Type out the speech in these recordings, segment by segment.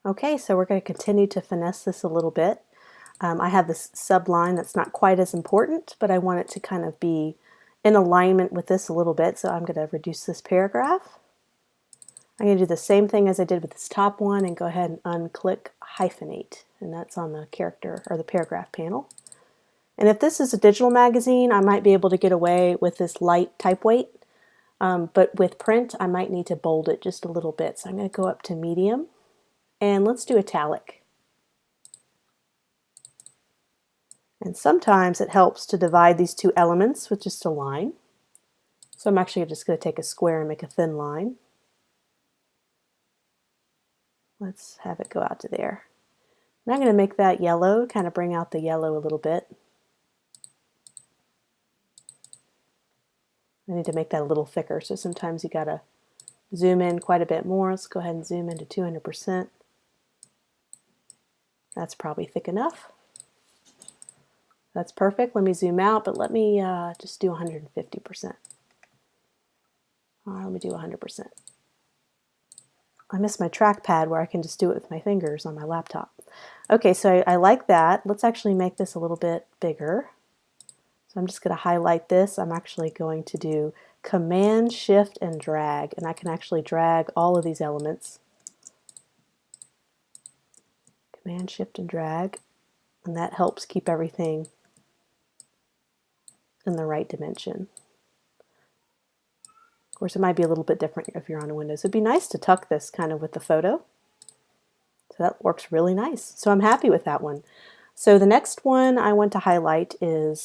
Okay, so we're going to continue to finesse this a little bit. I have this subline that's not quite as important, but I want it to kind of be in alignment with this a little bit, so I'm going to reduce this paragraph. I'm going to do the same thing as I did with this top one and go ahead and unclick hyphenate, and that's on the character or the paragraph panel. And if this is a digital magazine, I might be able to get away with this light type weight, but with print, I might need to bold it just a little bit. So I'm going to go up to medium, and let's do italic. And sometimes it helps to divide these two elements with just a line. So I'm actually just going to take a square and make a thin line. Let's have it go out to there. And I'm going to make that yellow, kind of bring out the yellow a little bit. I need to make that a little thicker, so sometimes you got to zoom in quite a bit more. Let's go ahead and zoom into 200%. That's probably thick enough. That's perfect. Let me zoom out, but let me just do 150%. Let me do 100%. I miss my trackpad where I can just do it with my fingers on my laptop. Okay, so I like that. Let's actually make this a little bit bigger. So I'm just going to highlight this. I'm actually going to do Command, Shift, and drag, and I can actually drag all of these elements. Command, Shift, and drag, and that helps keep everything in the right dimension. Of course, it might be a little bit different if you're on a Windows. It'd be nice to tuck this kind of with the photo. So that works really nice. So I'm happy with that one. So the next one I want to highlight is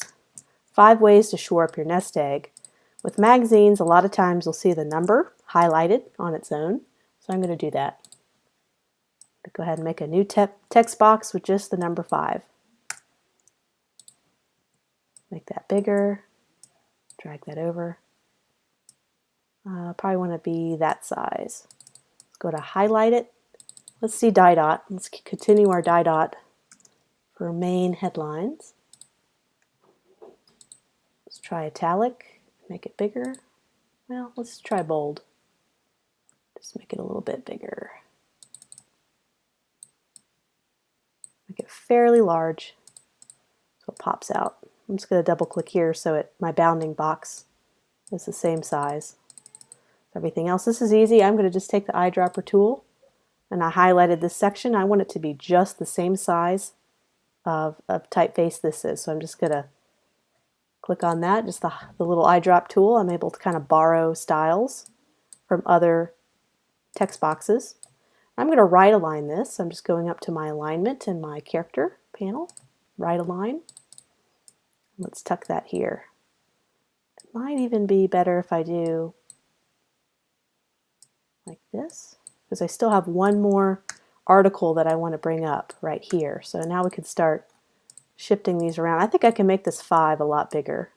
5 ways to shore up your nest egg. With magazines, a lot of times you'll see the number highlighted on its own. So I'm going to do that. Go ahead and make a new text box with just the number 5. Make that bigger. Drag that over. Probably want to be that size. Let's go to highlight it. Let's see die dot. Let's continue our die dot for main headlines. Let's try italic, make it bigger. Well, let's try bold. Just make it a little bit bigger. Make it fairly large so it pops out. I'm just going to double click here so my bounding box is the same size. Everything else, this is easy. I'm going to just take the eyedropper tool, and I highlighted this section. I want it to be just the same size of typeface this is. So I'm just going to click on that, just the little eyedrop tool. I'm able to kind of borrow styles from other text boxes. I'm going to right align this. I'm just going up to my alignment in my character panel, right align. Let's tuck that here. It might even be better if I do like this, because I still have one more article that I want to bring up right here. So now we can start shifting these around. I think I can make this 5 a lot bigger.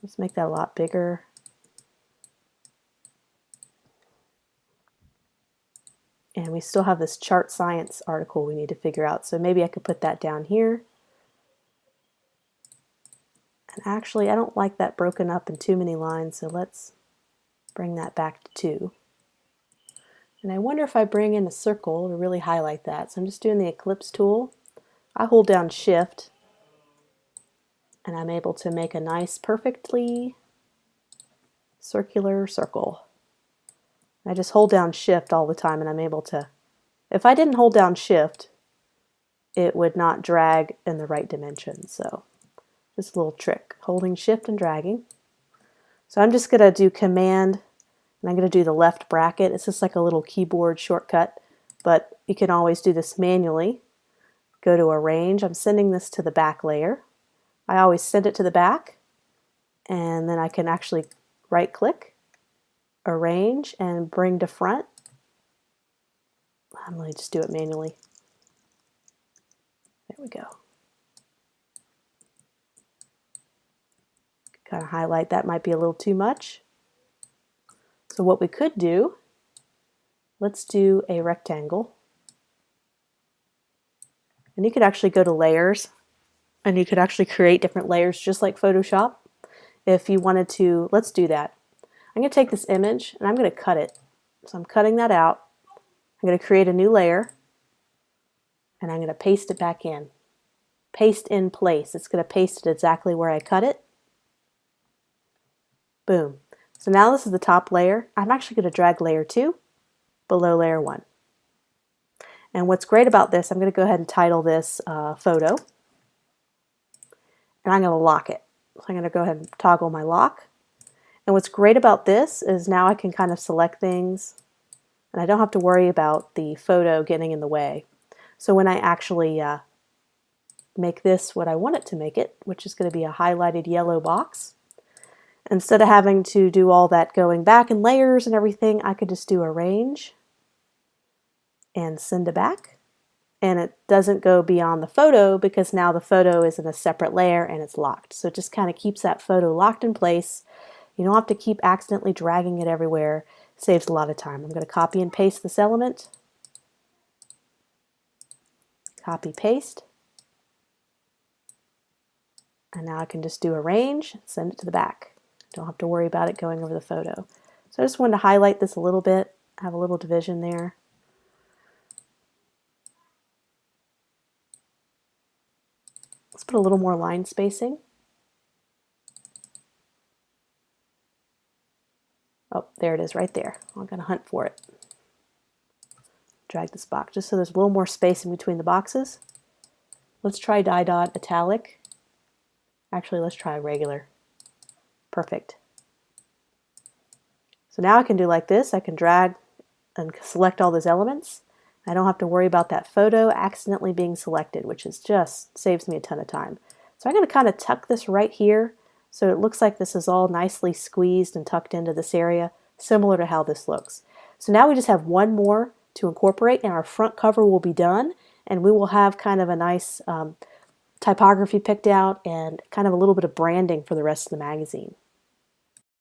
Let's make that a lot bigger. And we still have this chart science article we need to figure out. So maybe I could put that down here. And actually, I don't like that broken up in too many lines, so let's bring that back to 2. And I wonder if I bring in a circle to really highlight that. So I'm just doing the ellipse tool. I hold down Shift, and I'm able to make a nice, perfectly circular circle. I just hold down Shift all the time, and I'm able to, if I didn't hold down Shift, it would not drag in the right dimension. So just a little trick, holding Shift and dragging. So I'm just going to do Command, and I'm going to do the left bracket. It's just like a little keyboard shortcut, but you can always do this manually. Go to Arrange. I'm sending this to the back layer. I always send it to the back, and then I can actually right-click, Arrange, and bring to front. I'm going to just do it manually. There we go. Kind of highlight that might be a little too much. So what we could do, let's do a rectangle. And you could actually go to layers, and you could actually create different layers just like Photoshop. If you wanted to, let's do that. I'm going to take this image and I'm going to cut it. So I'm cutting that out. I'm going to create a new layer. and I'm going to paste it back in. Paste in place. It's going to paste it exactly where I cut it. Boom. So now this is the top layer. I'm actually going to drag layer 2 below layer 1. And what's great about this, I'm going to go ahead and title this photo. And I'm going to lock it. So I'm going to go ahead and toggle my lock. And what's great about this is now I can kind of select things and I don't have to worry about the photo getting in the way. So when I actually make this what I want it to make it, which is going to be a highlighted yellow box, instead of having to do all that going back in layers and everything, I could just do arrange and send to back. And it doesn't go beyond the photo because now the photo is in a separate layer and it's locked. So it just kind of keeps that photo locked in place. You don't have to keep accidentally dragging it everywhere. Saves a lot of time. I'm going to copy and paste this element. Copy, paste. And now I can just do arrange, send it to the back. Don't have to worry about it going over the photo. So I just wanted to highlight this a little bit, have a little division there. Let's put a little more line spacing. Oh, there it is right there. I'm going to hunt for it. Drag this box just so there's a little more space in between the boxes. Let's try die dot italic. Actually, let's try regular. Perfect. So now I can do like this. I can drag and select all those elements. I don't have to worry about that photo accidentally being selected, which is just saves me a ton of time. So I'm going to kind of tuck this right here so it looks like this is all nicely squeezed and tucked into this area, similar to how this looks. So now we just have one more to incorporate and our front cover will be done, and we will have kind of a nice typography picked out and kind of a little bit of branding for the rest of the magazine.